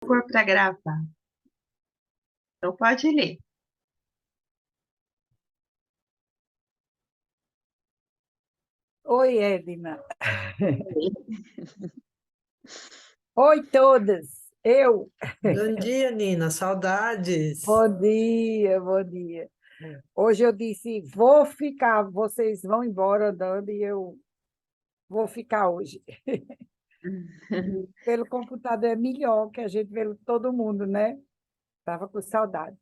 pôr para gravar. Então pode ler. Oi, Edna. Oi, todas. Eu. Bom dia, Nina. Saudades. Bom dia, bom dia. Hoje eu disse, vou ficar, vocês vão embora andando e eu vou ficar hoje. Pelo computador é melhor que a gente vê todo mundo, né? Estava com saudade.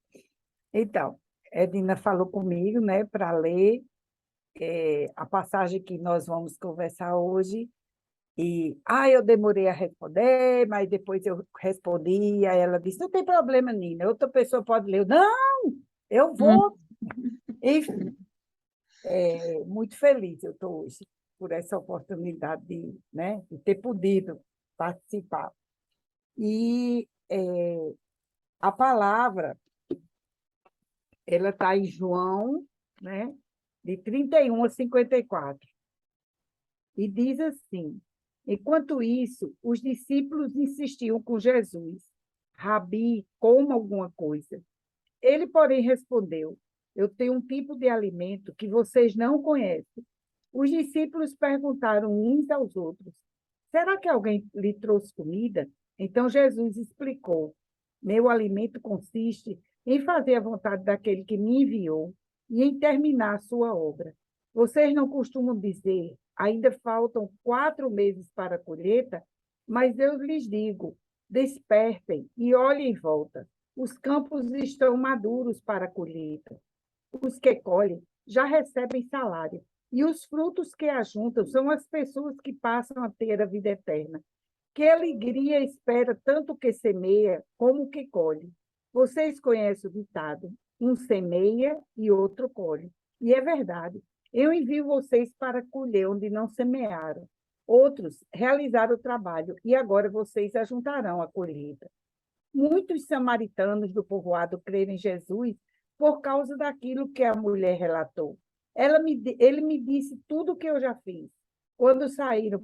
Então, Edna falou comigo, né, para ler a passagem que nós vamos conversar hoje. Eu demorei a responder, mas depois eu respondi, aí ela disse, não tem problema, Nina, outra pessoa pode ler. Eu, não, eu vou. Enfim, muito feliz eu estou hoje por essa oportunidade de, né, de ter podido participar. E a palavra, ela está em João, né, de 31 a 54, e diz assim, enquanto isso, os discípulos insistiam com Jesus, Rabi, coma alguma coisa. Ele, porém, respondeu, eu tenho um tipo de alimento que vocês não conhecem. Os discípulos perguntaram uns aos outros, será que alguém lhe trouxe comida? Então Jesus explicou, meu alimento consiste em fazer a vontade daquele que me enviou e em terminar a sua obra. Vocês não costumam dizer, ainda faltam 4 meses para a colheita, mas eu lhes digo, despertem e olhem em volta. Os campos estão maduros para a colheita. Os que colhem já recebem salário, e os frutos que ajuntam são as pessoas que passam a ter a vida eterna. Que alegria espera tanto o que semeia como o que colhe. Vocês conhecem o ditado, um semeia e outro colhe. E é verdade, eu envio vocês para colher onde não semearam. Outros realizaram o trabalho, e agora vocês ajuntarão a colheita. Muitos samaritanos do povoado creram em Jesus por causa daquilo que a mulher relatou. Ele me disse tudo o que eu já fiz. Quando saíram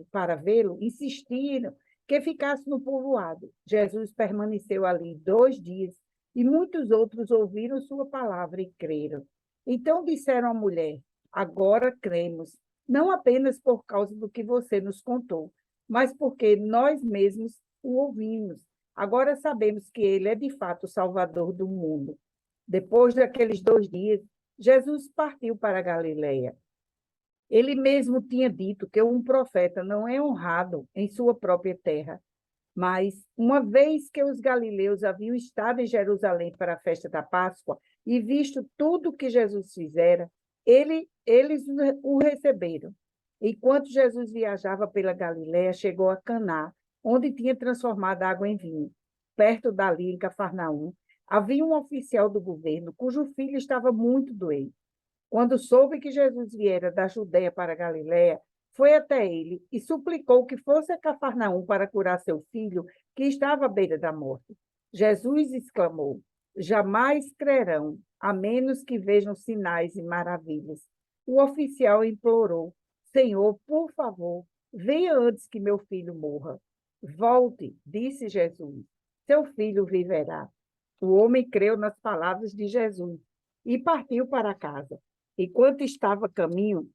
para vê-lo, insistiram que ficasse no povoado. Jesus permaneceu ali 2 dias e muitos outros ouviram sua palavra e creram. Então disseram à mulher, agora cremos, não apenas por causa do que você nos contou, mas porque nós mesmos o ouvimos. Agora sabemos que ele é de fato o Salvador do mundo. Depois daqueles 2 dias, Jesus partiu para a Galileia. Ele mesmo tinha dito que um profeta não é honrado em sua própria terra. Mas, uma vez que os galileus haviam estado em Jerusalém para a festa da Páscoa e visto tudo o que Jesus fizera, eles o receberam. Enquanto Jesus viajava pela Galileia, chegou a Caná, onde tinha transformado a água em vinho. Perto dali, em Cafarnaum, havia um oficial do governo cujo filho estava muito doente. Quando soube que Jesus viera da Judéia para a Galiléia, foi até ele e suplicou que fosse a Cafarnaum para curar seu filho, que estava à beira da morte. Jesus exclamou, jamais crerão, a menos que vejam sinais e maravilhas. O oficial implorou, Senhor, por favor, venha antes que meu filho morra. Volte, disse Jesus, seu filho viverá. O homem creu nas palavras de Jesus e partiu para casa. Enquanto estava a caminho,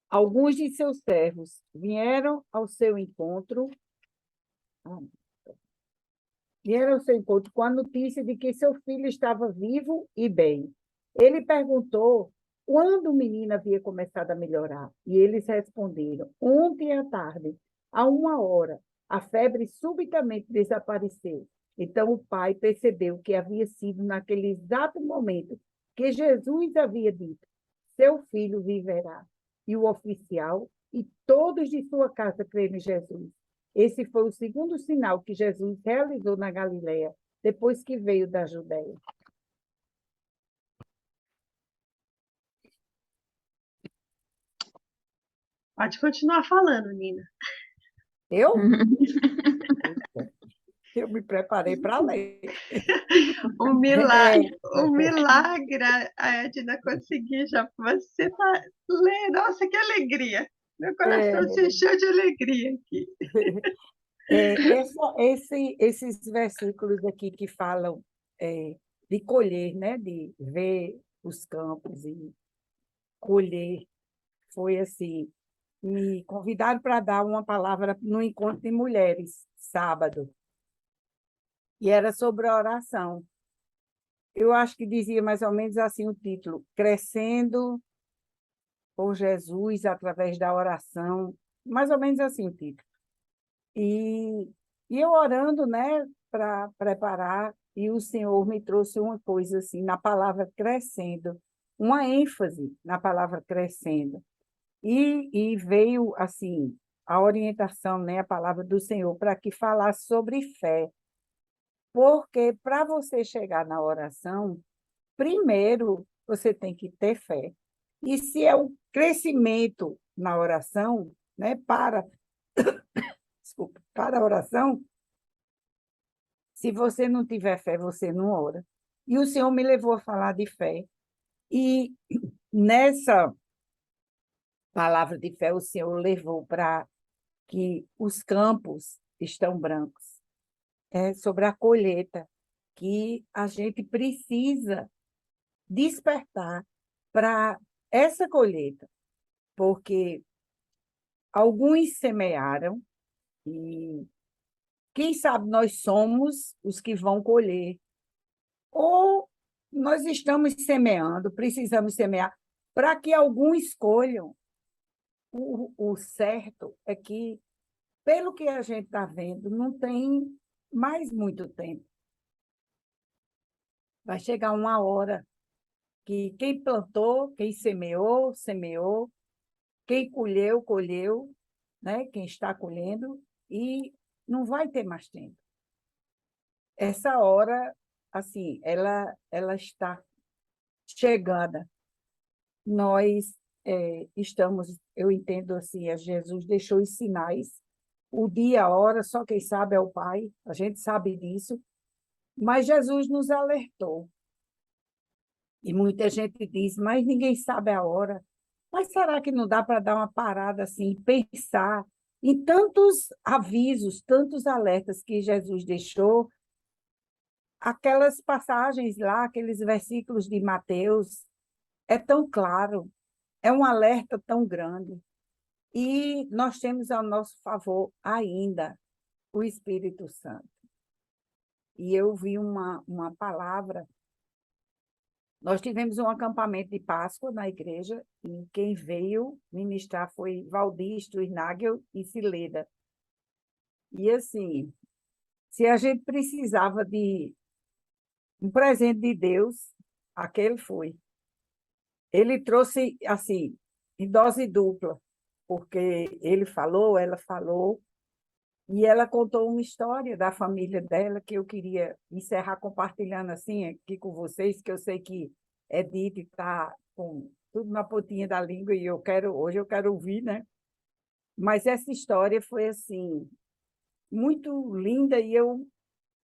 alguns de seus servos vieram ao seu encontro com a notícia de que seu filho estava vivo e bem. Ele perguntou quando o menino havia começado a melhorar, e eles responderam, ontem à tarde, a 1 hora, a febre subitamente desapareceu. Então o pai percebeu que havia sido naquele exato momento que Jesus havia dito, seu filho viverá. E o oficial e todos de sua casa creram em Jesus. Esse foi o segundo sinal que Jesus realizou na Galileia, depois que veio da Judéia. Pode continuar falando, Nina. Eu? Eu me preparei para ler. O milagre, a Edna conseguir já. Você está lendo, nossa, que alegria! Meu coração se encheu de alegria aqui. Esses versículos aqui que falam de colher, né? De ver os campos e colher, foi assim, me convidaram para dar uma palavra no encontro de mulheres, sábado, e era sobre a oração. Eu acho que dizia mais ou menos assim o título, Crescendo por Jesus através da oração, mais ou menos assim o título. E, e eu orando, né, para preparar, e o Senhor me trouxe uma coisa assim, na palavra crescendo, uma ênfase na palavra crescendo. E veio, assim, a orientação, né, a palavra do Senhor, para que falasse sobre fé. Porque para você chegar na oração, primeiro você tem que ter fé. E se é o crescimento na oração, né, desculpa, para a oração, se você não tiver fé, você não ora. E o Senhor me levou a falar de fé. E nessa palavra de fé, o Senhor levou para que os campos estão brancos. É sobre a colheita, que a gente precisa despertar para essa colheita, porque alguns semearam e, quem sabe, nós somos os que vão colher. Ou nós estamos semeando, precisamos semear, para que alguns escolham. O certo é que, pelo que a gente está vendo, não tem mais muito tempo. Vai chegar uma hora que quem plantou, quem semeou, semeou, quem colheu, colheu, né? Quem está colhendo, e não vai ter mais tempo. Essa hora, assim, ela está chegada. Nós estamos, eu entendo assim, Jesus deixou os sinais, o dia, a hora, só quem sabe é o Pai, a gente sabe disso, mas Jesus nos alertou. E muita gente diz, mas ninguém sabe a hora. Mas será que não dá para dar uma parada assim, pensar em tantos avisos, tantos alertas que Jesus deixou, aquelas passagens lá, aqueles versículos de Mateus, é tão claro, é um alerta tão grande. E nós temos ao nosso favor ainda o Espírito Santo. E eu vi uma palavra. Nós tivemos um acampamento de Páscoa na igreja, e quem veio ministrar foi Valdisto, Nagel e Cileda. E assim, se a gente precisava de um presente de Deus, aquele foi. Ele trouxe, assim, em dose dupla, porque ele falou, ela falou, e ela contou uma história da família dela que eu queria encerrar compartilhando assim aqui com vocês, que eu sei que Edith está com tudo na pontinha da língua e hoje eu quero ouvir, né? Mas essa história foi assim muito linda e eu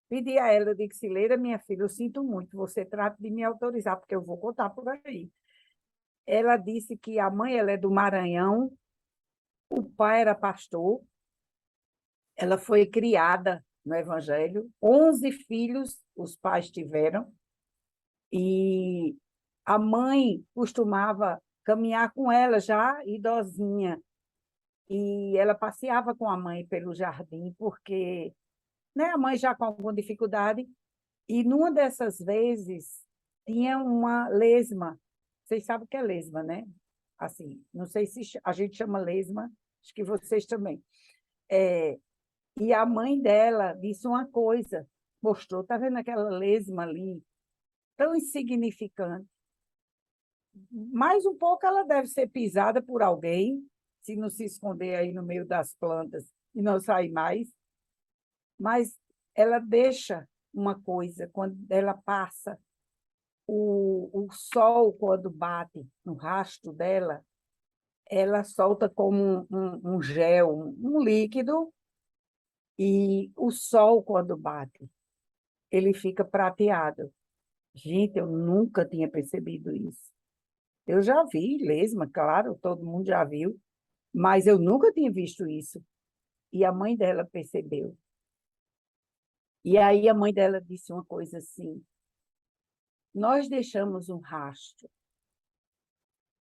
pedi a ela, eu disse, Cileira, minha filha, eu sinto muito, você trata de me autorizar, porque eu vou contar por aí. Ela disse que a mãe ela é do Maranhão, o pai era pastor, ela foi criada no Evangelho, 11 filhos os pais tiveram, e a mãe costumava caminhar com ela já idosinha, e ela passeava com a mãe pelo jardim, porque, né, a mãe já com alguma dificuldade, e numa dessas vezes tinha uma lesma. Vocês sabem o que é lesma, né? Assim, não sei se a gente chama lesma, acho que vocês também. E a mãe dela disse uma coisa, mostrou, está vendo aquela lesma ali, tão insignificante. Mais um pouco ela deve ser pisada por alguém, se não se esconder aí no meio das plantas e não sair mais. Mas ela deixa uma coisa, quando ela passa, o sol, quando bate no rastro dela, ela solta como um gel, um líquido, e o sol, quando bate, ele fica prateado. Gente, eu nunca tinha percebido isso. Eu já vi lesma, claro, todo mundo já viu, mas eu nunca tinha visto isso. e a mãe dela percebeu. E aí a mãe dela disse uma coisa assim: nós deixamos um rastro.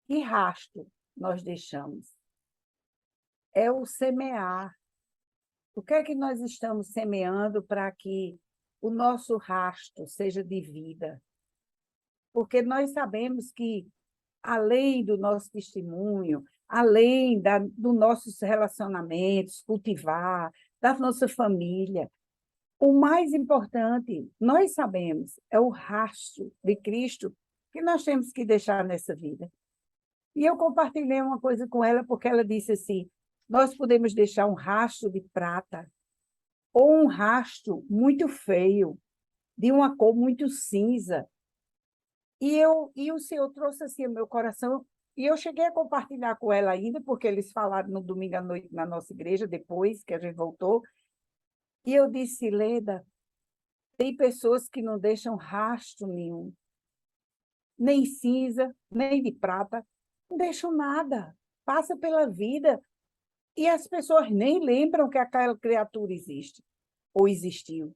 Que rastro nós deixamos? É o semear. O que é que nós estamos semeando para que o nosso rastro seja de vida? Porque nós sabemos que, além do nosso testemunho, além dos nossos relacionamentos, cultivar, da nossa família, o mais importante, nós sabemos, é o rastro de Cristo que nós temos que deixar nessa vida. E eu compartilhei uma coisa com ela, porque ela disse assim: nós podemos deixar um rastro de prata ou um rastro muito feio, de uma cor muito cinza. E o Senhor trouxe assim ao meu coração, e eu cheguei a compartilhar com ela ainda, porque eles falaram no domingo à noite na nossa igreja, depois que a gente voltou, e eu disse: Leda, tem pessoas que não deixam rastro nenhum, nem cinza, nem de prata, não deixam nada, passa pela vida, e as pessoas nem lembram que aquela criatura existe, ou existiu.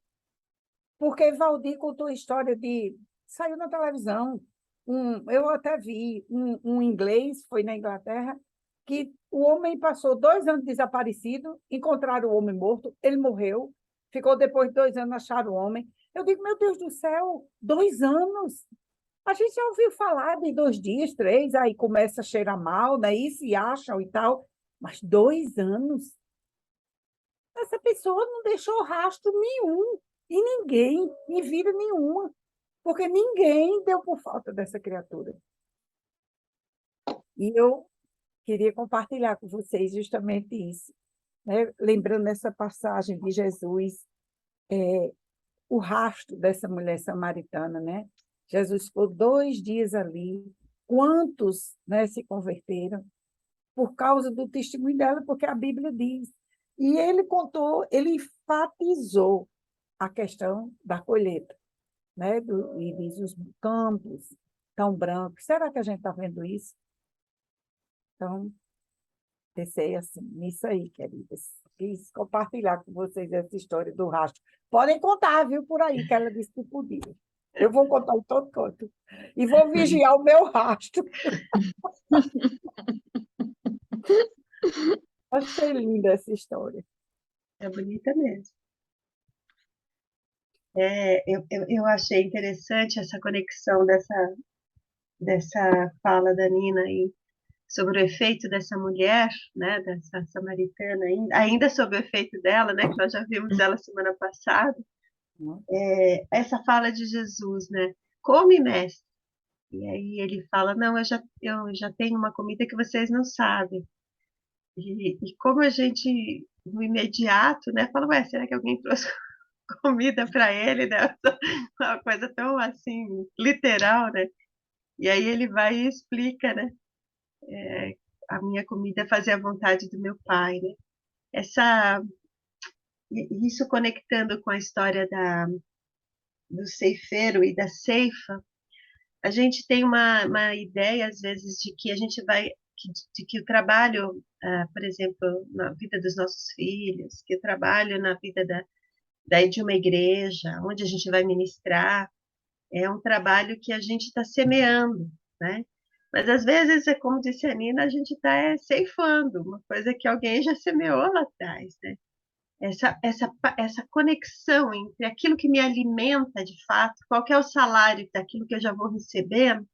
Porque Valdir contou a história de... Saiu na televisão, eu até vi, um inglês, foi na Inglaterra, que o homem passou 2 anos desaparecido, encontraram o homem morto, ele morreu, ficou depois de 2 anos, acharam o homem. Eu digo, meu Deus do céu, 2 anos? A gente já ouviu falar de 2 dias, 3, aí começa a cheirar mal, né? E se acham e tal, mas 2 anos? Essa pessoa não deixou rastro nenhum, e ninguém, em vida nenhuma, porque ninguém deu por falta dessa criatura. E eu queria compartilhar com vocês justamente isso, né? Lembrando essa passagem de Jesus, o rastro dessa mulher samaritana, né? Jesus ficou 2 dias ali. Quantos, né, se converteram por causa do testemunho dela, porque a Bíblia diz. E ele contou, ele enfatizou a questão da colheita, né? E diz os campos tão brancos. Será que a gente está vendo isso? Então, pensei assim, nisso aí, queridas. Quis compartilhar com vocês essa história do rastro. Podem contar, viu, por aí, que ela disse que podia. Eu vou contar em todo canto. E vou vigiar o meu rastro. Achei linda essa história. É bonita mesmo. Eu achei interessante essa conexão dessa fala da Nina aí, sobre o efeito dessa mulher, né, dessa samaritana, ainda sobre o efeito dela, né, que nós já vimos ela semana passada, essa fala de Jesus, né, come, mestre. E aí ele fala, não, eu já tenho uma comida que vocês não sabem. E como a gente, no imediato, né, fala, ué, será que alguém trouxe comida para ele, né? Uma coisa tão assim, literal, né? E aí ele vai e explica, né? A minha comida é fazer a vontade do meu pai, né? Essa, isso conectando com a história do ceifeiro e da ceifa, a gente tem uma ideia, às vezes, de que a gente vai, de que o trabalho, por exemplo, na vida dos nossos filhos, que o trabalho na vida de uma igreja, onde a gente vai ministrar, é um trabalho que a gente está semeando, né? Mas às vezes, é como disse a Nina, a gente está ceifando, uma coisa que alguém já semeou lá atrás, né? Essa conexão entre aquilo que me alimenta de fato, qual que é o salário daquilo que eu já vou recebendo,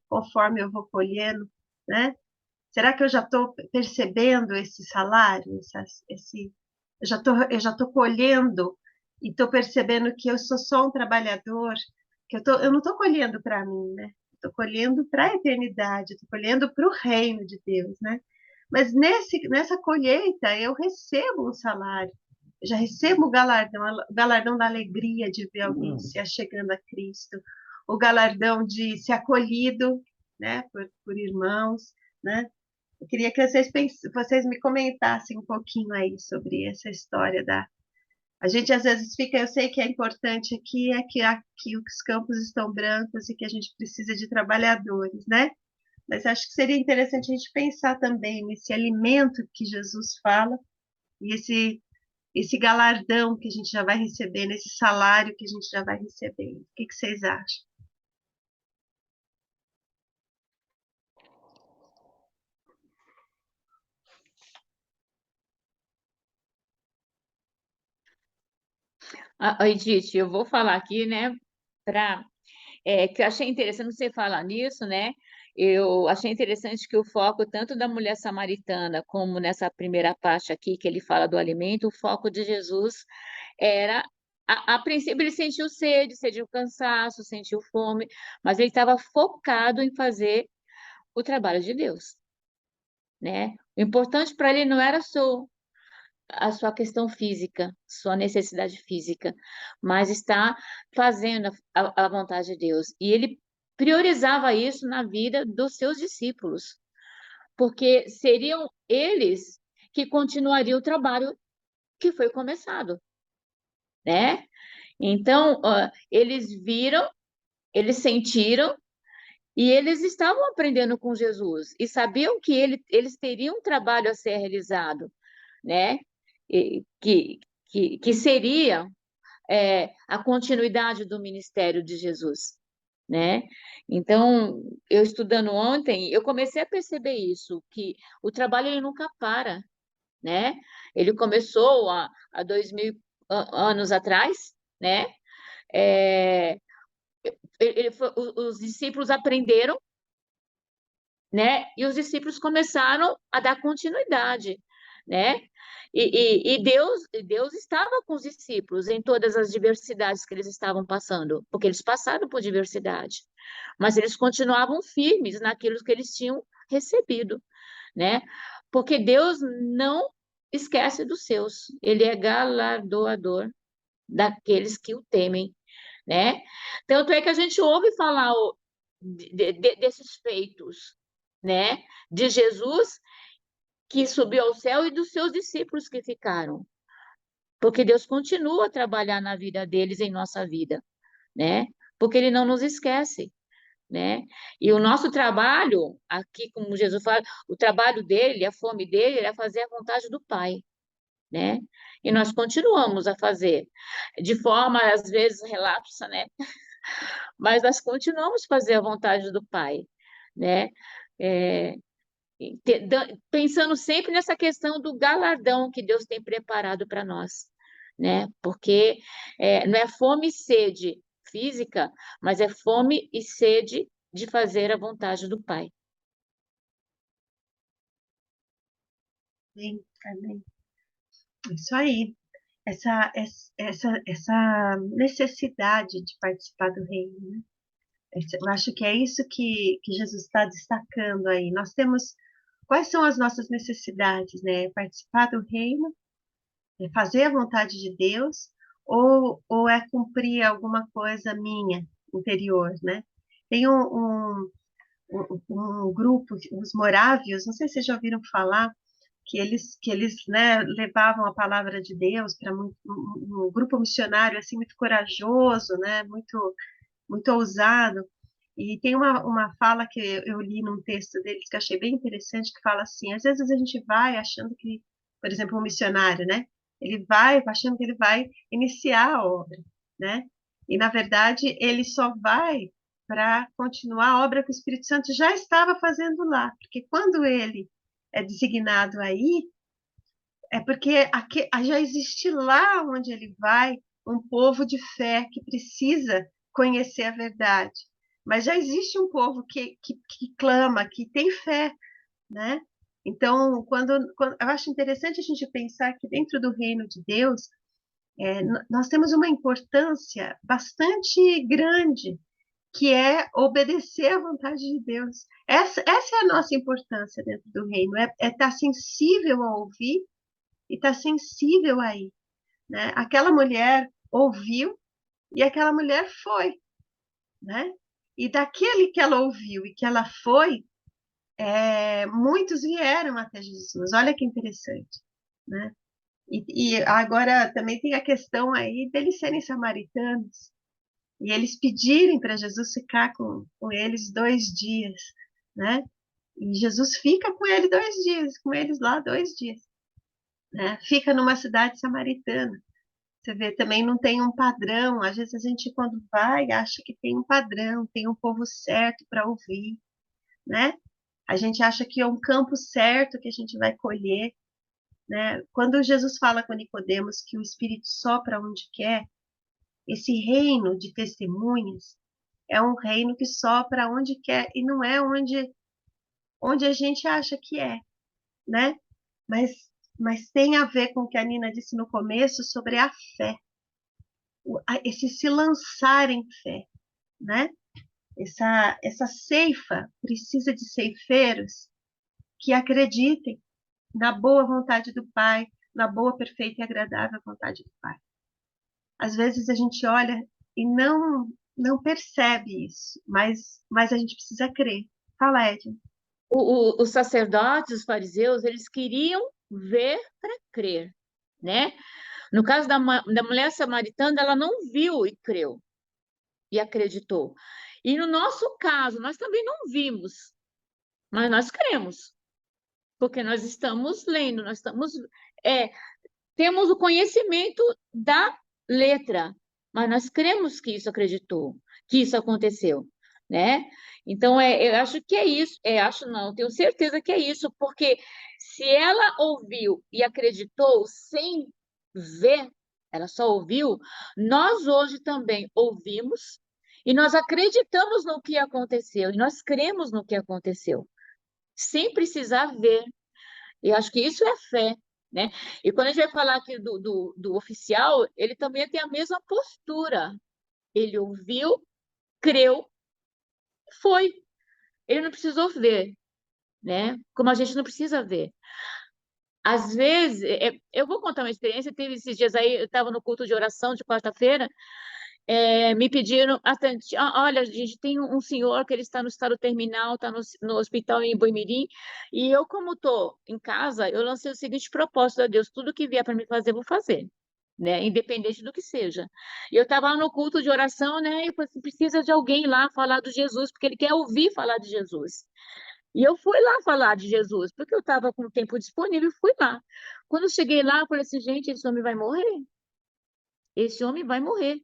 conforme eu vou colhendo, né? Será que eu já estou percebendo esse salário, eu já estou colhendo e estou percebendo que eu sou só um trabalhador, que eu não estou colhendo para mim, né? Estou colhendo para a eternidade, estou colhendo para o reino de Deus, né? Mas nessa colheita eu recebo um salário, eu já recebo o galardão da alegria de ver alguém se achegando a Cristo, o galardão de ser acolhido, né, por irmãos, né? Eu queria que vocês me comentassem um pouquinho aí sobre essa história da... A gente às vezes fica, eu sei que é importante aqui, é que aqui os campos estão brancos e que a gente precisa de trabalhadores, né? Mas acho que seria interessante a gente pensar também nesse alimento que Jesus fala e esse galardão que a gente já vai recebendo, esse salário que a gente já vai recebendo. O que vocês acham? Edith, eu vou falar aqui, né, que eu achei interessante você falar nisso, né? Eu achei interessante que o foco, tanto da mulher samaritana, como nessa primeira parte aqui, que ele fala do alimento, o foco de Jesus era, a princípio, ele sentiu sede, sentiu cansaço, sentiu fome, mas ele estava focado em fazer o trabalho de Deus, né? O importante para ele não era só a sua questão física, sua necessidade física, mas está fazendo a vontade de Deus. E ele priorizava isso na vida dos seus discípulos, porque seriam eles que continuariam o trabalho que foi começado, né? Então, eles viram, eles sentiram e eles estavam aprendendo com Jesus e sabiam que eles teriam um trabalho a ser realizado, né? Que seria a continuidade do ministério de Jesus, né? Então, eu estudando ontem, eu comecei a perceber isso, que o trabalho ele nunca para, né? Ele começou há 2000 anos atrás, né? É, os discípulos aprenderam, né? E os discípulos começaram a dar continuidade, né? E Deus estava com os discípulos em todas as diversidades que eles estavam passando, porque eles passaram por diversidade, mas eles continuavam firmes naquilo que eles tinham recebido, né? Porque Deus não esquece dos seus, Ele é galardoador daqueles que o temem, né? Tanto é que a gente ouve falar desses feitos, né? De Jesus que subiu ao céu e dos seus discípulos que ficaram, porque Deus continua a trabalhar na vida deles, em nossa vida, né? Porque Ele não nos esquece, né? E o nosso trabalho, aqui, como Jesus fala, o trabalho dele, a fome dele, é fazer a vontade do Pai, né? E nós continuamos a fazer, de forma, às vezes, relapsa, né? Mas nós continuamos a fazer a vontade do Pai, né? É, pensando sempre nessa questão do galardão que Deus tem preparado para nós, né? Porque não é fome e sede física, mas é fome e sede de fazer a vontade do Pai. Amém, amém. Isso aí. Essa necessidade de participar do reino, né? Eu acho que é isso que Jesus está destacando aí. Nós temos, quais são as nossas necessidades, né? Participar do reino, é fazer a vontade de Deus, ou é cumprir alguma coisa minha, interior, né? Tem um grupo, os morávios, não sei se vocês já ouviram falar, que eles né, levavam a palavra de Deus para um grupo missionário assim muito corajoso, né, muito ousado. E tem uma fala que eu li num texto deles que achei bem interessante, que fala assim, às vezes a gente vai achando que, por exemplo, um missionário, né, ele vai achando que ele vai iniciar a obra, né, e na verdade ele só vai para continuar a obra que o Espírito Santo já estava fazendo lá, porque quando ele é designado aí, é porque já existe lá onde ele vai um povo de fé que precisa conhecer a verdade. Mas já existe um povo que clama, que tem fé, né? Então, eu acho interessante a gente pensar que dentro do reino de Deus, nós temos uma importância bastante grande, que é obedecer à vontade de Deus. Essa é a nossa importância dentro do reino, é estar sensível a ouvir e estar sensível aí, né? Aquela mulher ouviu e aquela mulher foi, né? E daquele que ela ouviu e que ela foi, muitos vieram até Jesus. Olha que interessante, né? E agora também tem a questão aí deles serem samaritanos e eles pedirem para Jesus ficar com eles 2 dias, né? E Jesus fica com ele 2 dias, com eles lá 2 dias. né? Fica numa cidade samaritana. Você vê, também não tem um padrão. Às vezes a gente, quando vai, acha que tem um padrão, tem um povo certo para ouvir, né? A gente acha que é um campo certo que a gente vai colher, né? Quando Jesus fala com Nicodemos que o Espírito sopra onde quer, esse reino de testemunhas é um reino que sopra onde quer e não é onde a gente acha que é, né? Mas, mas tem a ver com o que a Nina disse no começo sobre a fé, esse se lançar em fé, né? Essa ceifa precisa de ceifeiros que acreditem na boa vontade do Pai, na boa, perfeita e agradável vontade do Pai. Às vezes a gente olha e não percebe isso, mas a gente precisa crer. Fala, Edna. Os sacerdotes, os fariseus, eles queriam ver para crer, né? No caso da mulher samaritana, ela não viu e creu, e acreditou. E no nosso caso, nós também não vimos, mas nós cremos, porque nós estamos lendo, é, temos o conhecimento da letra, mas nós cremos que isso acreditou, que isso aconteceu, né? Então, eu acho que é isso, acho não, tenho certeza que é isso, porque se ela ouviu e acreditou sem ver, ela só ouviu, nós hoje também ouvimos e nós acreditamos no que aconteceu, e nós cremos no que aconteceu, sem precisar ver. E acho que isso é fé, né? E quando a gente vai falar aqui do oficial, ele também tem a mesma postura. Ele ouviu, creu, foi. Ele não precisou ver, né? Como a gente não precisa ver. Às vezes, eu vou contar uma experiência, teve esses dias aí, eu estava no culto de oração de quarta-feira, me pediram, olha, a gente tem um senhor que ele está no estado terminal, está no hospital em Boimirim, e eu, como estou em casa, eu lancei o seguinte propósito a Deus: tudo que vier para me fazer, eu vou fazer, né? Independente do que seja. E eu estava no culto de oração, né? E eu falei assim, precisa de alguém lá falar de Jesus, porque ele quer ouvir falar de Jesus. E eu fui lá falar de Jesus, porque eu estava com o tempo disponível, fui lá. Quando eu cheguei lá, eu falei assim, gente, esse homem vai morrer. Esse homem vai morrer.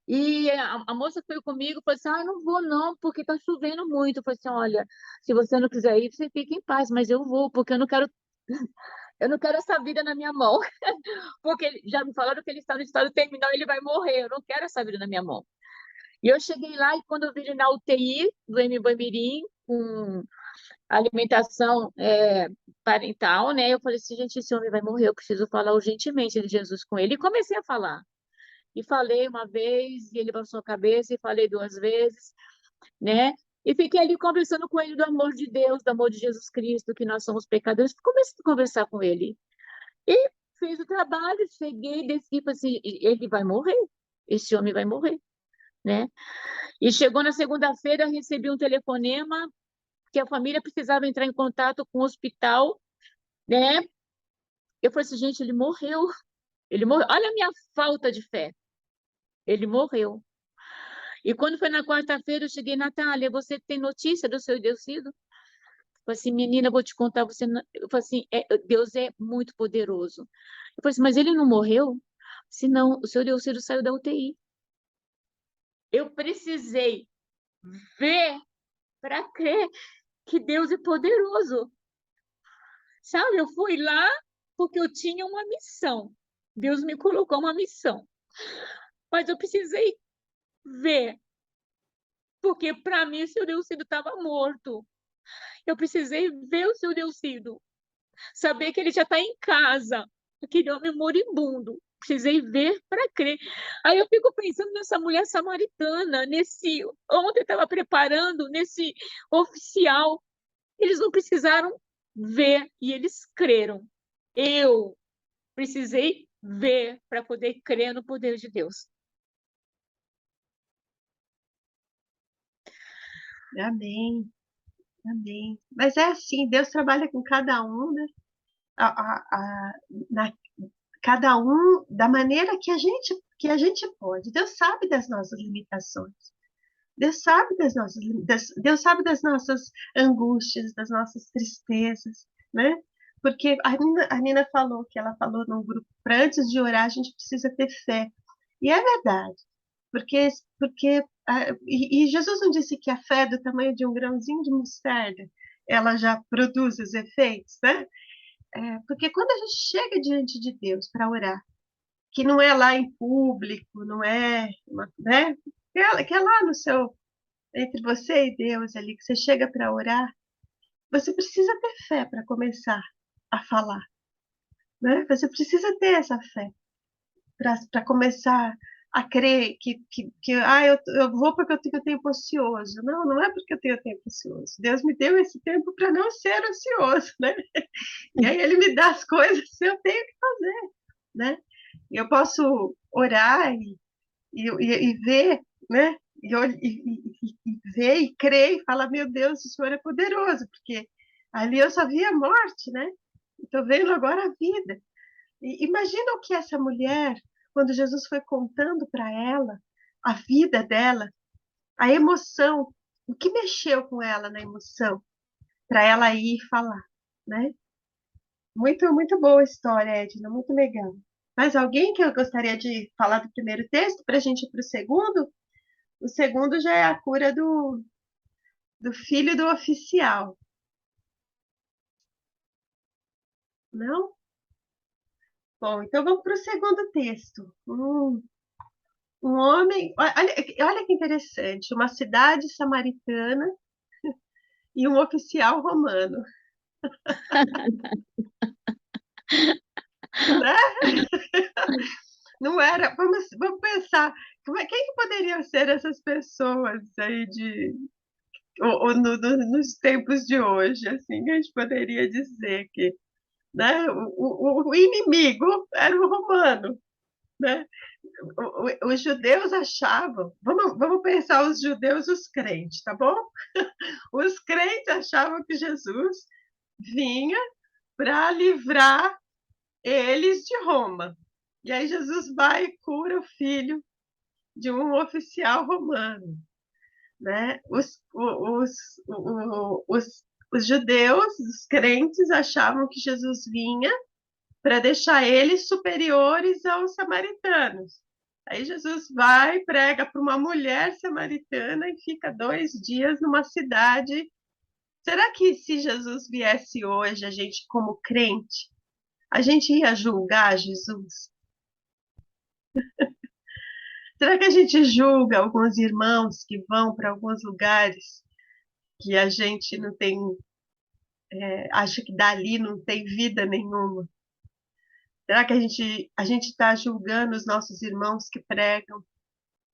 E a moça que foi comigo falou assim: ah, não vou não, porque está chovendo muito. Eu falei assim: olha, se você não quiser ir, você fica em paz, mas eu vou, porque eu não quero, eu não quero essa vida na minha mão. Porque já me falaram que ele está no estado terminal, ele vai morrer. Eu não quero essa vida na minha mão. E eu cheguei lá e quando eu vi ele na UTI do Hemibamirim, com alimentação parental, né? Eu falei assim, gente, esse homem vai morrer, eu preciso falar urgentemente de Jesus com ele. E comecei a falar. E falei uma vez, e ele baixou a cabeça, e falei duas vezes, né? E fiquei ali conversando com ele do amor de Deus, do amor de Jesus Cristo, que nós somos pecadores. Comecei a conversar com ele. E fiz o trabalho, cheguei, desci, falei assim, ele vai morrer, esse homem vai morrer, né? E chegou na segunda-feira, recebi um telefonema que a família precisava entrar em contato com o hospital, né? Eu falei assim, gente, ele morreu. Ele morreu. Olha a minha falta de fé. Ele morreu. E quando foi na quarta-feira, eu cheguei, Natália, você tem notícia do seu Delcido? Eu falei assim, menina, eu vou te contar, você não... Eu falei assim, Deus é muito poderoso. Eu falei assim, mas ele não morreu? Se não, o seu Delcido saiu da UTI. Eu precisei ver para crer que Deus é poderoso. Sabe, eu fui lá porque eu tinha uma missão. Deus me colocou uma missão. Mas eu precisei ver, porque para mim o seu Delcido estava morto. Eu precisei ver o seu Delcido, saber que ele já está em casa, aquele homem moribundo. Precisei ver para crer. Aí eu fico pensando nessa mulher samaritana, ontem eu estava preparando, nesse oficial. Eles não precisaram ver e eles creram. Eu precisei ver para poder crer no poder de Deus. Amém, amém. Mas é assim, Deus trabalha com cada um, né? A, a, a, na, cada um da maneira que a gente pode. Deus sabe das nossas limitações. Deus sabe das nossas angústias, das nossas tristezas, né? porque a Nina falou que ela falou num grupo, para antes de orar, a gente precisa ter fé. E é verdade, porque Jesus não disse que a fé do tamanho de um grãozinho de mostarda, ela já produz os efeitos, né? Porque quando a gente chega diante de Deus para orar, que não é lá em público, não é, né? Que é lá no seu, entre você e Deus ali, que você chega para orar, você precisa ter fé para começar a falar, né? Você precisa ter essa fé para começar a crer eu vou porque eu tenho tempo ocioso. Não, não é porque eu tenho tempo ocioso. Deus me deu esse tempo para não ser ocioso, né? E aí ele me dá as coisas que eu tenho que fazer, né? E eu posso orar e ver, né? E ver e crer e falar, meu Deus, o Senhor é poderoso, porque ali eu só via a morte, né? Estou vendo agora a vida. E imagina o que essa mulher, quando Jesus foi contando para ela a vida dela, a emoção, o que mexeu com ela na emoção, para ela ir falar, né? Muito, muito boa a história, Edna, muito legal. Mais alguém que eu gostaria de falar do primeiro texto para a gente ir para o segundo? O segundo já é a cura do filho do oficial, não? Bom, então vamos para o segundo texto. Um homem, olha que interessante, uma cidade samaritana e um oficial romano, né? Não era, vamos pensar, quem que poderiam ser essas pessoas aí nos tempos de hoje, assim, que a gente poderia dizer que, né, o inimigo era o romano, né? Os judeus achavam, vamos pensar os judeus, os crentes, tá bom? Os crentes achavam que Jesus vinha para livrar eles de Roma. E aí Jesus vai e cura o filho de um oficial romano, né? Os judeus, os crentes, achavam que Jesus vinha para deixar eles superiores aos samaritanos. Aí Jesus vai, prega para uma mulher samaritana e fica 2 dias numa cidade. Será que se Jesus viesse hoje, a gente como crente, a gente ia julgar Jesus? Será que a gente julga alguns irmãos que vão para alguns lugares que a gente não tem, acha que dali não tem vida nenhuma? Será que a gente está julgando os nossos irmãos que pregam?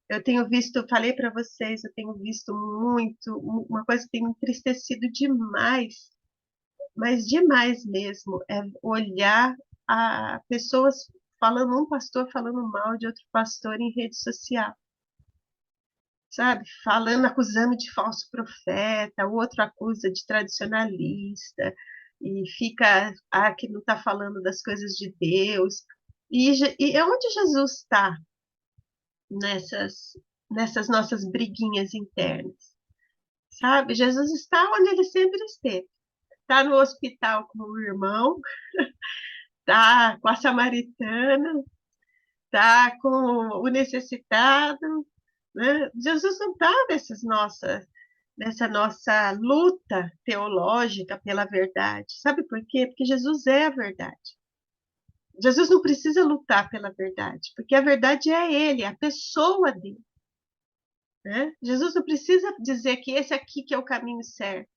Eu tenho visto, eu falei para vocês, eu tenho visto muito, uma coisa que tem me entristecido demais, mas demais mesmo, é olhar a pessoas falando, um pastor falando mal de outro pastor em rede social, sabe? Falando, acusando de falso profeta, o outro acusa de tradicionalista, e fica, que não está falando das coisas de Deus. E onde Jesus está nessas, nessas nossas briguinhas internas? Sabe? Jesus está onde ele sempre esteve. Está no hospital com o irmão, está com a samaritana, está com o necessitado, né? Jesus não está nessa nossa luta teológica pela verdade. Sabe por quê? Porque Jesus é a verdade. Jesus não precisa lutar pela verdade, porque a verdade é ele, a pessoa dele. Né? Jesus não precisa dizer que esse aqui que é o caminho certo,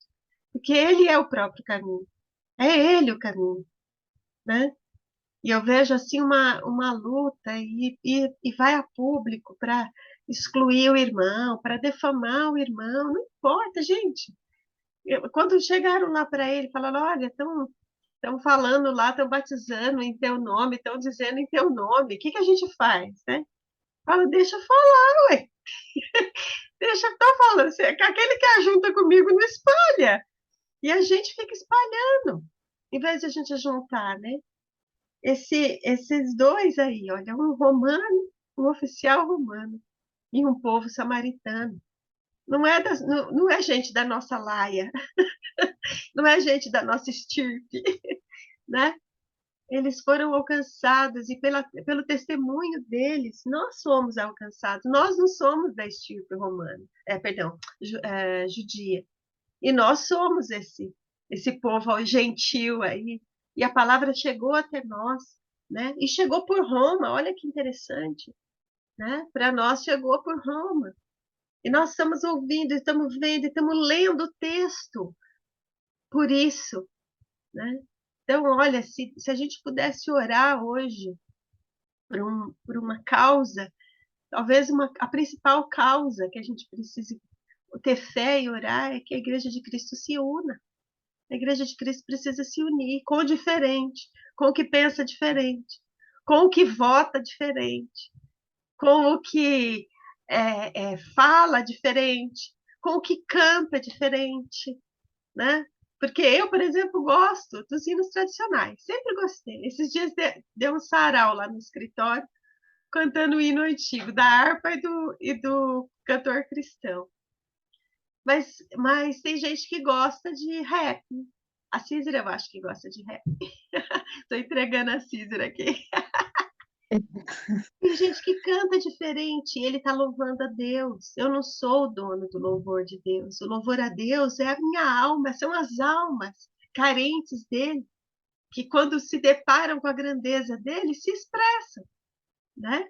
porque ele é o próprio caminho. É ele o caminho, né? E eu vejo assim uma luta e vai a público para excluir o irmão, para defamar o irmão, não importa, gente. Quando chegaram lá para ele, falaram, olha, estão falando lá, estão batizando em teu nome, estão dizendo em teu nome, o que a gente faz, né? Fala, deixa eu falar, ué. Deixa eu estar falando, aquele que ajunta comigo não espalha. E a gente fica espalhando, em vez de a gente juntar, né? Esses dois aí, olha, um romano, um oficial romano e um povo samaritano. Não é gente da nossa laia, não é gente da nossa estirpe, né? Eles foram alcançados e pelo testemunho deles, nós somos alcançados. Nós não somos da estirpe romana, perdão, judia. E nós somos esse povo gentil aí. E a palavra chegou até nós, né? E chegou por Roma, olha que interessante, né? Para nós chegou por Roma. E nós estamos ouvindo, estamos vendo, estamos lendo o texto por isso, né? Então, olha, se a gente pudesse orar hoje por uma causa, talvez a principal causa que a gente precise ter fé e orar é que a Igreja de Cristo se una. A Igreja de Cristo precisa se unir com o diferente, com o que pensa diferente, com o que vota diferente, com o que fala diferente, com o que canta diferente, né? Porque eu, por exemplo, gosto dos hinos tradicionais, sempre gostei. Esses dias deu um sarau lá no escritório, cantando o hino antigo, da harpa e do cantor cristão. Mas tem gente que gosta de rap. A Císera, eu acho que gosta de rap. Estou entregando a Císera aqui. Tem gente que canta diferente, ele está louvando a Deus. Eu não sou o dono do louvor de Deus. O louvor a Deus é a minha alma, são as almas carentes dele, que quando se deparam com a grandeza dele, se expressam, né?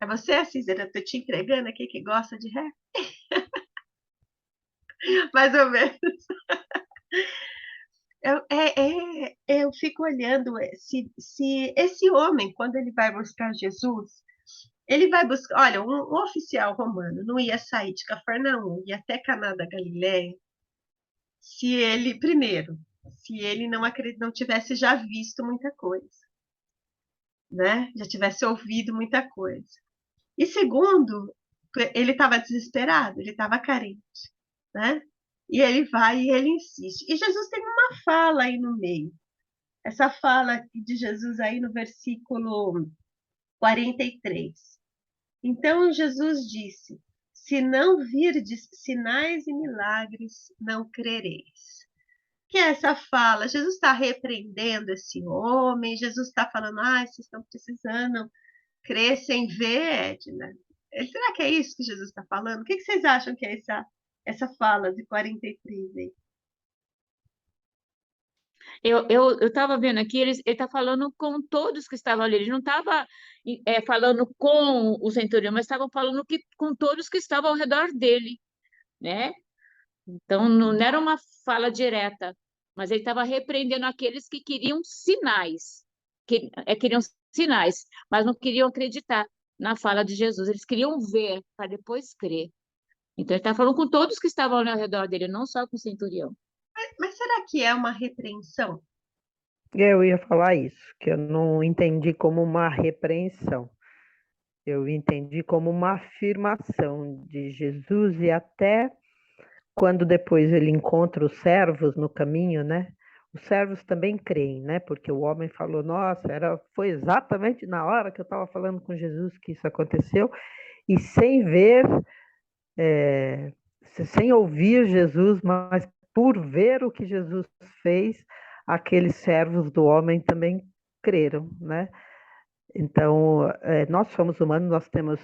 É você, Císera, estou te entregando aqui que gosta de rap? Mais ou menos. Eu fico olhando se esse homem, quando ele vai buscar Jesus, ele vai buscar. Olha, um oficial romano não ia sair de Cafarnaum, ia até Caná da Galileia, se ele, primeiro, se ele não tivesse já visto muita coisa, né? Já tivesse ouvido muita coisa. E segundo, ele estava desesperado, ele estava carente, né? E ele vai e ele insiste. E Jesus tem uma fala aí no meio. Essa fala de Jesus aí no versículo 43. Então Jesus disse: se não virdes sinais e milagres, não crereis. Que é essa fala? Jesus está repreendendo esse homem, Jesus está falando, vocês estão precisando crer sem ver, Edna. Será que é isso que Jesus está falando? O que vocês acham que é essa fala de 43 aí? Eu estava vendo aqui, ele está falando com todos que estavam ali. Ele não estava falando com o centurião, mas estava falando com todos que estavam ao redor dele, né? Então, não era uma fala direta, mas ele estava repreendendo aqueles que queriam sinais, queriam sinais, mas não queriam acreditar na fala de Jesus. Eles queriam ver para depois crer. Então, ele está falando com todos que estavam ao redor dele, não só com o centurião. Mas será que é uma repreensão? Eu ia falar isso, que eu não entendi como uma repreensão. Eu entendi como uma afirmação de Jesus e até quando depois ele encontra os servos no caminho, né? Os servos também creem, né? Porque o homem falou, nossa, foi exatamente na hora que eu estava falando com Jesus que isso aconteceu, e sem ver, sem ouvir Jesus, mas por ver o que Jesus fez, aqueles servos do homem também creram, né? Então, nós somos humanos, nós temos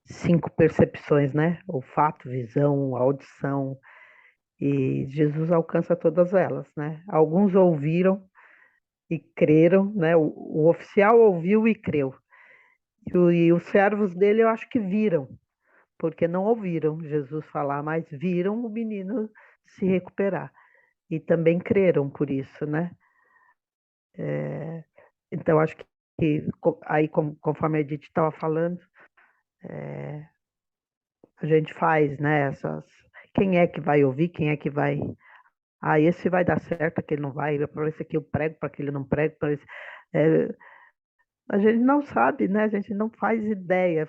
5 percepções, né? Olfato, visão, audição, e Jesus alcança todas elas, né? Alguns ouviram e creram, né? O oficial ouviu e creu. E os servos dele eu acho que viram, porque não ouviram Jesus falar, mas viram o menino se recuperar. E também creram por isso, né? Então, acho que aí, conforme a Edith estava falando, a gente faz, né? Quem é que vai ouvir, quem é que vai. Esse vai dar certo, aquele não vai. Para esse aqui eu prego, para aquele não prego. É, a gente não sabe, né? A gente não faz ideia.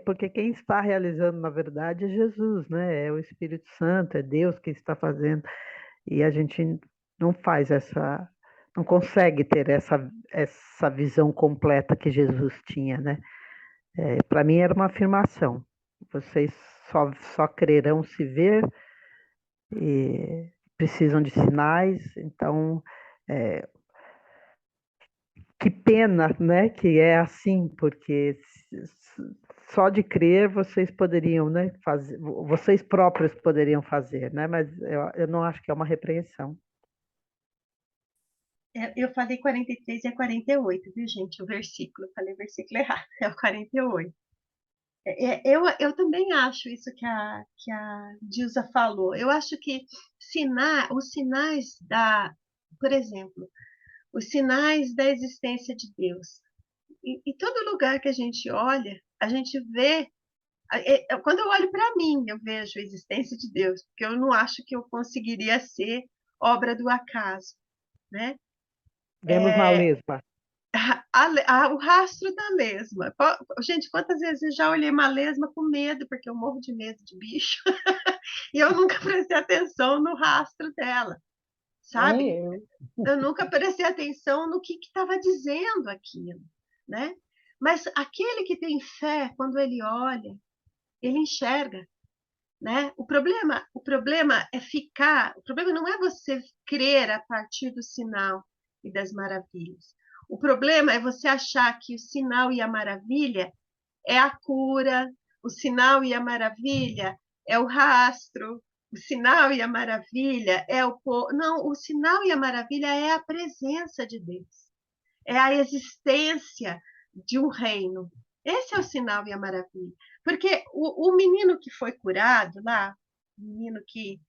Porque quem está realizando, na verdade, é Jesus, né? É o Espírito Santo, é Deus que está fazendo. E a gente não faz não consegue ter essa visão completa que Jesus tinha, né? Para mim era uma afirmação. Vocês só crerão se ver, e precisam de sinais. Então, que pena, né, que é assim, porque só de crer vocês poderiam, né, fazer, vocês próprios poderiam fazer, né, mas eu não acho que é uma repreensão. Eu falei 43 e é 48, viu, gente? O versículo. Eu falei o versículo errado. É o 48. Eu também acho isso que a Dilsa falou. Eu acho que os sinais por exemplo, os sinais da existência de Deus. Em todo lugar que a gente olha, a gente vê. Quando eu olho para mim, eu vejo a existência de Deus, porque eu não acho que eu conseguiria ser obra do acaso, né? Vemos na lesma. O rastro da lesma. Gente, quantas vezes eu já olhei uma lesma com medo, porque eu morro de medo de bicho, e eu nunca prestei atenção no rastro dela, sabe? Nem eu. Eu nunca prestei atenção no que estava dizendo aquilo, né? Mas aquele que tem fé, quando ele olha, ele enxerga, né? O problema é ficar. O problema não é você crer a partir do sinal e das maravilhas. O problema é você achar que o sinal e a maravilha é a cura, o sinal e a maravilha é o rastro, o sinal e a maravilha é o. Não, o sinal e a maravilha é a presença de Deus, é a existência de um reino. Esse é o sinal e a maravilha. Porque o menino que foi curado lá, o menino que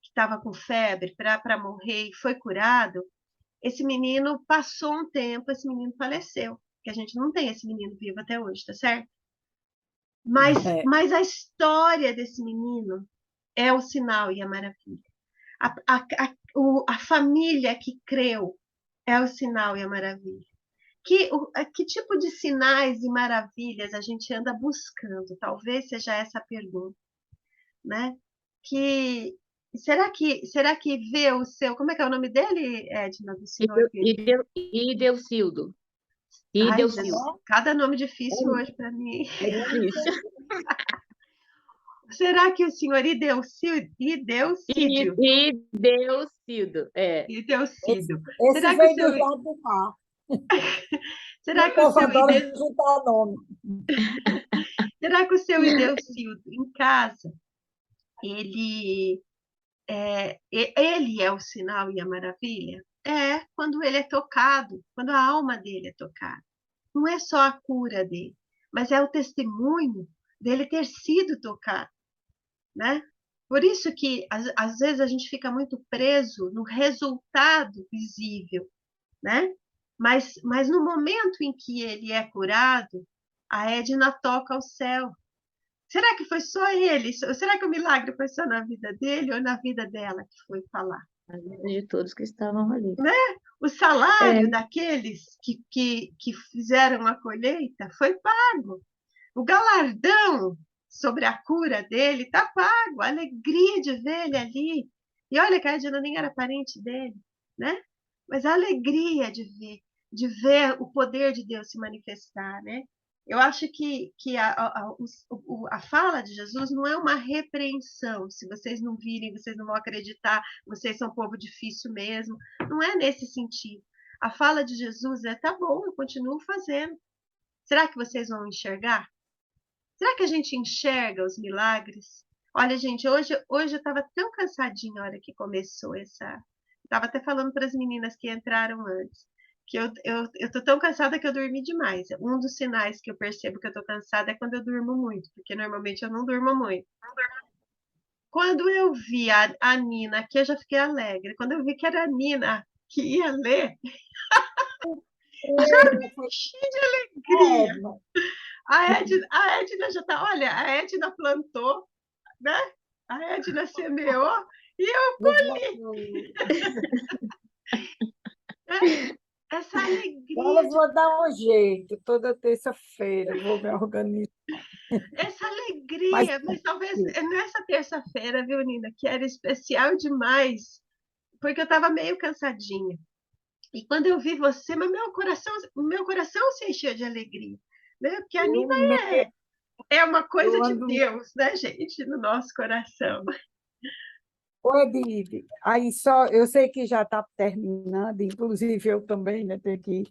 estava com febre para morrer e foi curado, esse menino passou um tempo, esse menino faleceu. Que a gente não tem esse menino vivo até hoje, tá certo? É, Mas a história desse menino é o sinal e a maravilha. A família que creu é o sinal e a maravilha. Que tipo de sinais e maravilhas a gente anda buscando? Talvez seja essa a pergunta, né? Que será que vê o seu, como é que é o nome dele, Edna, do senhor que Ideucildo. Ai, Jesus, Ideucildo. cada nome difícil hoje para mim. É difícil. Será que o senhor Ideucídio, Ideucildo, é. esse, Ideucídio, esse será que o veio seu do lado do mar. E será o que o povo seu adora Ideu, juntar nome. será que o seu Ideucídio em casa, ele ele é o sinal e a maravilha? É, quando ele é tocado, quando a alma dele é tocada. Não é só a cura dele, mas é o testemunho dele ter sido tocado, né? Por isso que às vezes a gente fica muito preso no resultado visível, né? Mas no momento em que ele é curado, a Edna toca ao céu. Será que foi só ele? Será que o milagre foi só na vida dele ou na vida dela que foi falar? A vida de todos que estavam ali. Né? O É, salário daqueles que fizeram a colheita foi pago. O galardão sobre a cura dele está pago. A alegria de ver ele ali. E olha que a Edna nem era parente dele, né? Mas a alegria de ver o poder de Deus se manifestar, né? Eu acho que a fala de Jesus não é uma repreensão. Se vocês não virem, vocês não vão acreditar, vocês são povo difícil mesmo. Não é nesse sentido. A fala de Jesus é: tá bom, eu continuo fazendo. Será que vocês vão enxergar? Será que a gente enxerga os milagres? Olha, gente, hoje eu estava tão cansadinha na hora que começou essa. Estava até falando para as meninas que entraram antes, que eu tô tão cansada que eu dormi demais. Um dos sinais que eu percebo que eu tô cansada é quando eu durmo muito, porque normalmente eu não durmo muito. Quando eu vi a Nina aqui, eu já fiquei alegre. Quando eu vi que era a Nina que ia ler, já me Eita, foi enchi de alegria. Edna. A Edna já tá, olha, a Edna plantou, né? A Edna semeou e eu colhi, né? Essa Agora alegria, eu vou dar um jeito, toda terça-feira eu vou me organizar. essa Mas alegria, mas talvez nessa terça-feira, viu, Nina, que era especial demais, porque eu estava meio cansadinha. E quando eu vi você, mas meu coração se encheu de alegria, né? Porque a eu, Nina me- é uma coisa eu de ando. Deus, né, gente, no nosso coração. Oi, Edith. Aí só, eu sei que já está terminando, inclusive eu também, né, tenho que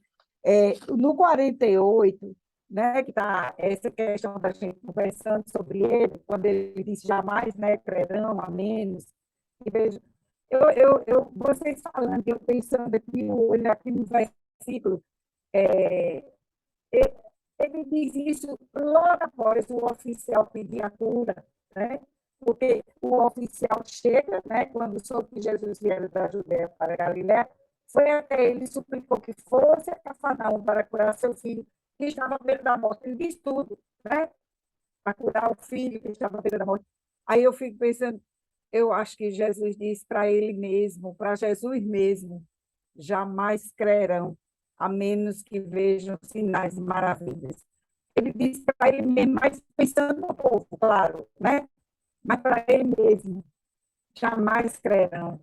No 48, né, que está essa questão da gente conversando sobre ele, quando ele disse jamais, né, crerão, a menos. E veja, vocês falando, eu pensando aqui, olhar aqui no versículo, é, e- ele diz isso logo após o oficial pedir a cura, né? Porque o oficial chega, né, quando soube que Jesus viera da Judéia para a Galiléia, foi até ele e suplicou que fosse a Cafarnaum para curar seu filho, que estava à beira da morte. Ele diz tudo, né? Para curar o filho que estava à beira da morte. Aí eu fico pensando, eu acho que Jesus disse para ele mesmo, para Jesus mesmo, jamais crerão, a menos que vejam sinais e maravilhas. Ele disse para ele mesmo, mas pensando no povo, claro, né? Mas para ele mesmo, jamais crerão,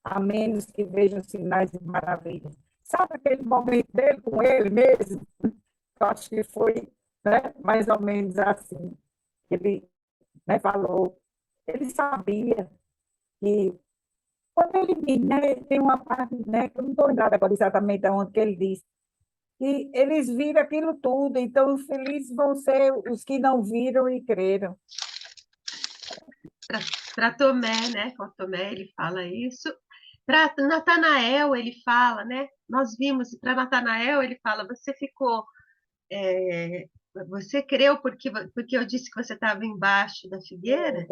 a menos que vejam sinais e maravilhas. Sabe aquele momento dele com ele mesmo? Eu acho que foi, né, mais ou menos assim. Ele, né, falou, ele sabia que quando ele diz, né, tem uma parte, né, que eu não estou lembrada agora exatamente onde que ele diz, que eles viram aquilo tudo, então os felizes vão ser os que não viram e creram. Para Tomé, né? Com Tomé ele fala isso. Para Natanael ele fala, né? Nós vimos, para Natanael ele fala, você ficou, é, você creu porque eu disse que você estava embaixo da figueira?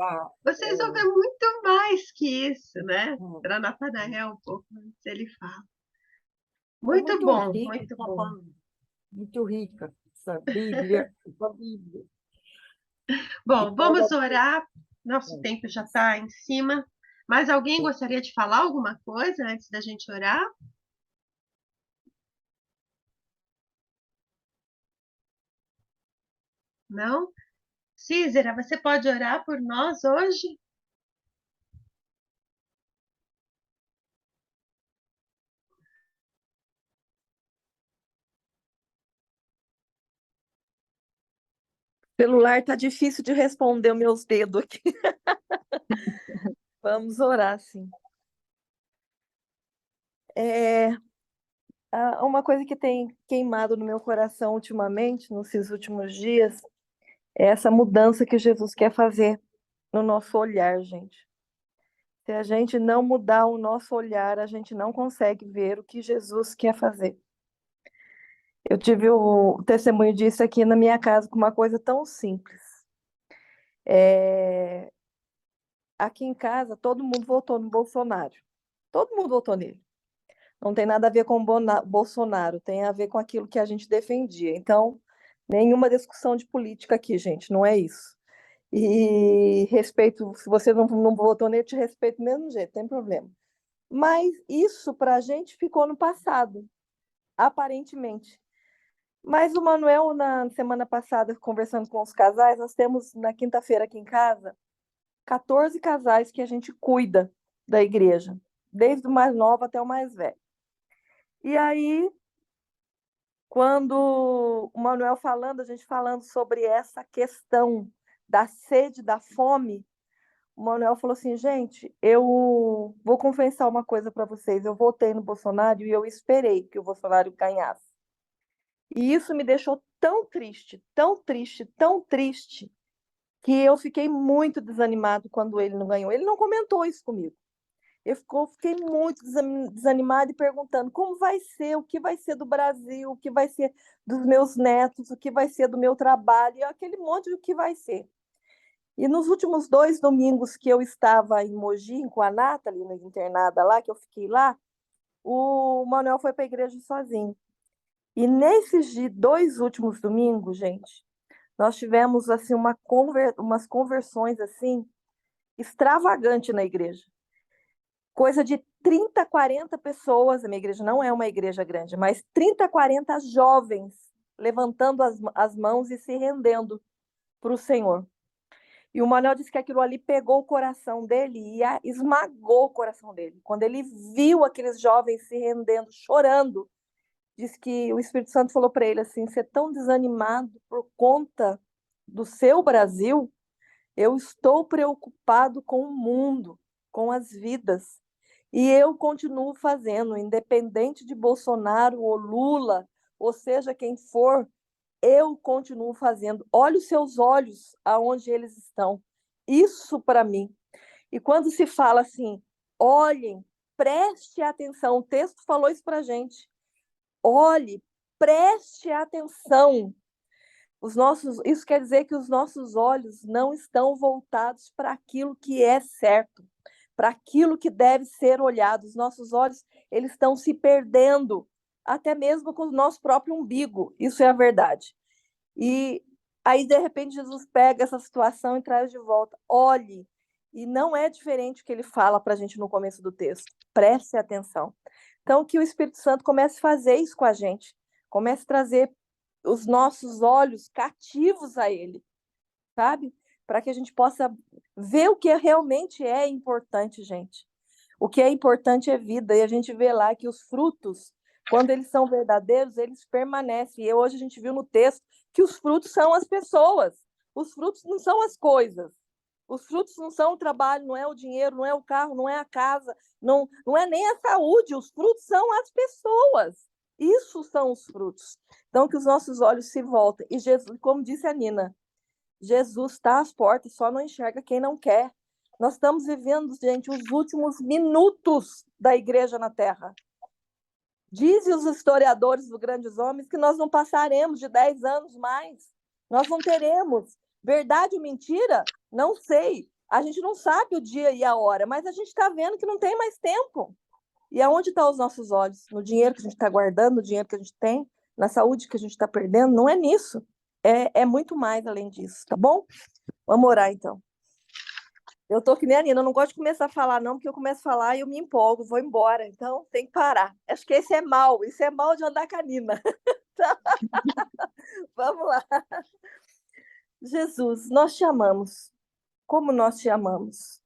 Vocês vão ver muito mais que isso, né? Para Natanael um pouco antes ele fala. É Muito muito bom, rica muito essa bom. palavra, muito rica essa Bíblia, essa Bíblia. E Bom, toda... vamos orar. Nosso tempo já está em cima. Mas alguém gostaria de falar alguma coisa antes da gente orar? Não? Císera, você pode orar por nós hoje? Celular tá difícil de responder os meus dedos aqui. Vamos orar, sim. Uma coisa que tem queimado no meu coração ultimamente, nesses últimos dias, é essa mudança que Jesus quer fazer no nosso olhar, gente. Se a gente não mudar o nosso olhar, a gente não consegue ver o que Jesus quer fazer. Eu tive o testemunho disso aqui na minha casa com uma coisa tão simples. Aqui em casa, todo mundo votou no Bolsonaro. Todo mundo votou nele. Não tem nada a ver com o Bolsonaro, tem a ver com aquilo que a gente defendia. Então, nenhuma discussão de política aqui, gente, não é isso. E respeito, se você não votou nele, eu te respeito do mesmo jeito, não tem problema. Mas isso para a gente ficou no passado, aparentemente. Mas o Manuel, na semana passada, conversando com os casais, nós temos na quinta-feira aqui em casa 14 casais que a gente cuida da igreja, desde o mais novo até o mais velho. E aí, quando o Manuel falando, a gente falando sobre essa questão da sede, da fome, o Manuel falou assim, gente, eu vou confessar uma coisa para vocês, eu votei no Bolsonaro e eu esperei que o Bolsonaro ganhasse. E isso me deixou tão triste, tão triste, tão triste, que eu fiquei muito desanimado quando ele não ganhou. Ele não comentou isso comigo. Fiquei muito desanimada e perguntando como vai ser, o que vai ser do Brasil, o que vai ser dos meus netos, o que vai ser do meu trabalho, e aquele monte de o que vai ser. E nos últimos 2 domingos que eu estava em Mogi, com a Nathalie, internada lá, que eu fiquei lá, o Manuel foi para a igreja sozinho. E nesses 2 últimos domingos, gente, nós tivemos assim umas conversões assim extravagantes na igreja. Coisa de 30, 40 pessoas, a minha igreja não é uma igreja grande, mas 30, 40 jovens levantando as mãos e se rendendo para o Senhor. E o Manuel disse que aquilo ali pegou o coração dele e esmagou o coração dele. Quando ele viu aqueles jovens se rendendo, chorando, disse que o Espírito Santo falou para ele assim, você é tão desanimado por conta do seu Brasil, eu estou preocupado com o mundo, com as vidas. E eu continuo fazendo, independente de Bolsonaro ou Lula ou seja quem for, eu continuo fazendo. Olhe os seus olhos aonde eles estão. Isso para mim. E quando se fala assim, olhem, preste atenção, o texto falou isso para a gente. Olhe, preste atenção. Isso quer dizer que os nossos olhos não estão voltados para aquilo que é certo, para aquilo que deve ser olhado. Os nossos olhos, eles estão se perdendo, até mesmo com o nosso próprio umbigo. Isso é a verdade. E aí, de repente, Jesus pega essa situação e traz de volta. Olhe, e não é diferente o que ele fala para a gente no começo do texto. Preste atenção. Então, que o Espírito Santo comece a fazer isso com a gente. Comece a trazer os nossos olhos cativos a ele, sabe? Para que a gente possa ver o que realmente é importante, gente. O que é importante é vida. E a gente vê lá que os frutos, quando eles são verdadeiros, eles permanecem. E hoje a gente viu no texto que os frutos são as pessoas. Os frutos não são as coisas. Os frutos não são o trabalho, não é o dinheiro, não é o carro, não é a casa, não é nem a saúde. Os frutos são as pessoas. Isso são os frutos. Então, que os nossos olhos se voltem. E Jesus, como disse a Nina, Jesus está às portas, só não enxerga quem não quer. Nós estamos vivendo, gente, os últimos minutos da igreja na Terra. Dizem os historiadores dos grandes homens que nós não passaremos de 10 anos mais. Nós não teremos. Verdade ou mentira? Não sei. A gente não sabe o dia e a hora, mas a gente está vendo que não tem mais tempo. E aonde estão os nossos olhos? No dinheiro que a gente está guardando, no dinheiro que a gente tem, na saúde que a gente está perdendo? Não é nisso. É muito mais além disso, tá bom? Vamos orar, então. Eu tô que nem a Nina, eu não gosto de começar a falar, não, porque eu começo a falar e eu me empolgo, vou embora. Então, tem que parar. Acho que esse é mal, isso é mal de andar com a Nina. Vamos lá. Jesus, nós te amamos. Como nós te amamos.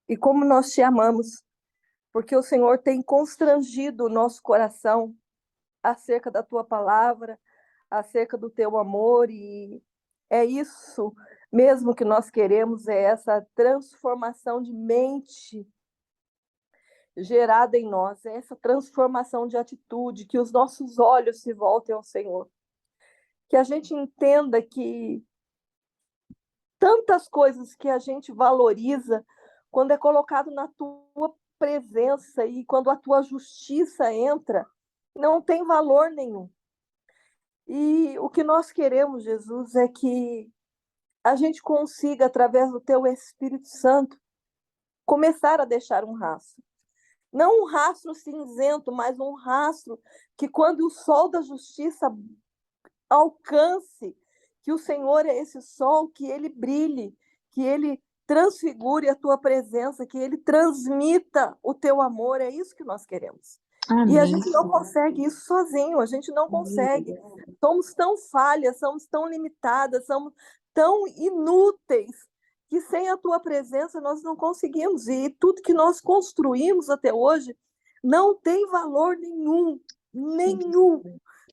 E como nós te amamos, porque o Senhor tem constrangido o nosso coração acerca da tua palavra, acerca do teu amor, e é isso mesmo que nós queremos, é essa transformação de mente gerada em nós, é essa transformação de atitude, que os nossos olhos se voltem ao Senhor. Que a gente entenda que tantas coisas que a gente valoriza, quando é colocado na tua presença e quando a tua justiça entra, não tem valor nenhum. E o que nós queremos, Jesus, é que a gente consiga, através do teu Espírito Santo, começar a deixar um rastro. Não um rastro cinzento, mas um rastro que, quando o sol da justiça alcance, que o Senhor é esse sol, que ele brilhe, que ele transfigure a tua presença, que ele transmita o teu amor. É isso que nós queremos. Amém. E a gente não consegue isso sozinho, a gente não consegue. Somos tão falhas, somos tão limitadas, somos tão inúteis, que sem a tua presença nós não conseguimos. E tudo que nós construímos até hoje não tem valor nenhum,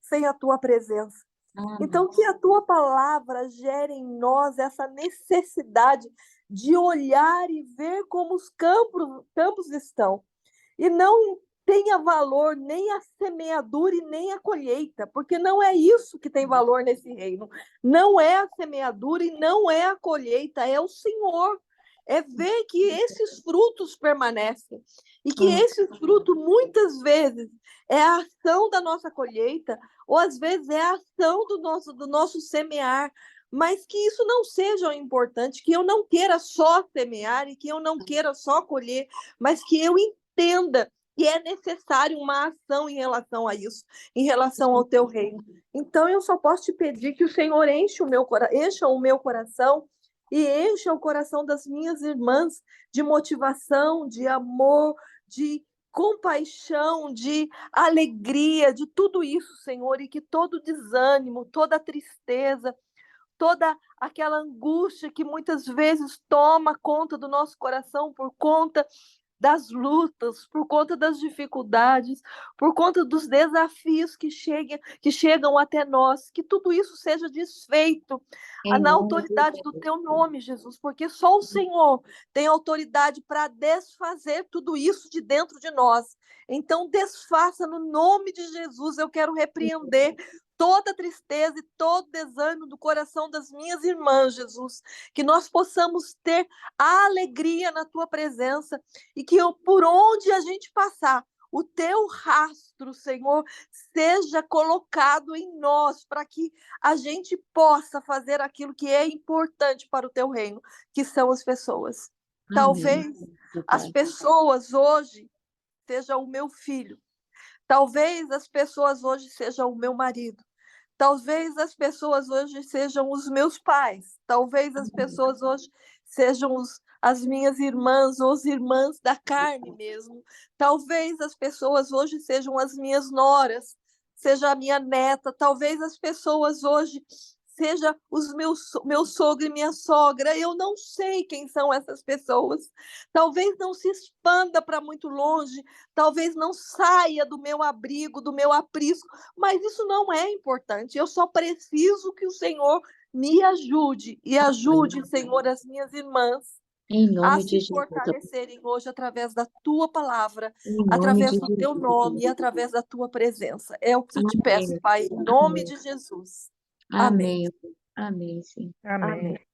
sem a tua presença. Então, que a tua palavra gere em nós essa necessidade de olhar e ver como os campos estão. E não tenha valor nem a semeadura e nem a colheita, porque não é isso que tem valor nesse reino. Não é a semeadura e não é a colheita, é o Senhor. É ver que esses frutos permanecem. E que esse fruto, muitas vezes, é a ação da nossa colheita, ou às vezes é a ação do nosso semear, mas que isso não seja o importante, que eu não queira só semear e que eu não queira só colher, mas que eu entenda que é necessário uma ação em relação a isso, em relação ao teu reino. Então, eu só posso te pedir que o Senhor encha o meu coração e encha o coração das minhas irmãs de motivação, de amor, de compaixão, de alegria, de tudo isso, Senhor, e que todo desânimo, toda tristeza, toda aquela angústia que muitas vezes toma conta do nosso coração por conta das lutas, por conta das dificuldades, por conta dos desafios que chegam até nós, que tudo isso seja desfeito na autoridade do teu nome, Jesus, porque só o Senhor tem autoridade para desfazer tudo isso de dentro de nós. Então, desfaça no nome de Jesus. Eu quero repreender toda tristeza e todo desânimo do coração das minhas irmãs, Jesus, que nós possamos ter a alegria na tua presença e que por onde a gente passar, o teu rastro, Senhor, seja colocado em nós, para que a gente possa fazer aquilo que é importante para o teu reino, que são as pessoas. Talvez as pessoas hoje sejam o meu filho, talvez as pessoas hoje sejam o meu marido, talvez as pessoas hoje sejam os meus pais, talvez as pessoas hoje sejam as minhas irmãs ou as irmãs da carne mesmo. Talvez as pessoas hoje sejam as minhas noras, seja a minha neta. Talvez as pessoas hoje sejam os meu sogro e minha sogra. Eu não sei quem são essas pessoas. Talvez não se expanda para muito longe, talvez não saia do meu abrigo, do meu aprisco, mas isso não é importante. Eu só preciso que o Senhor me ajude e ajude, Senhor, as minhas irmãs a se fortalecerem hoje através da tua palavra, através do teu nome e através da tua presença. É o que eu te peço, Pai, em nome de Jesus. Amém. Amém, sim. Amém. Amém.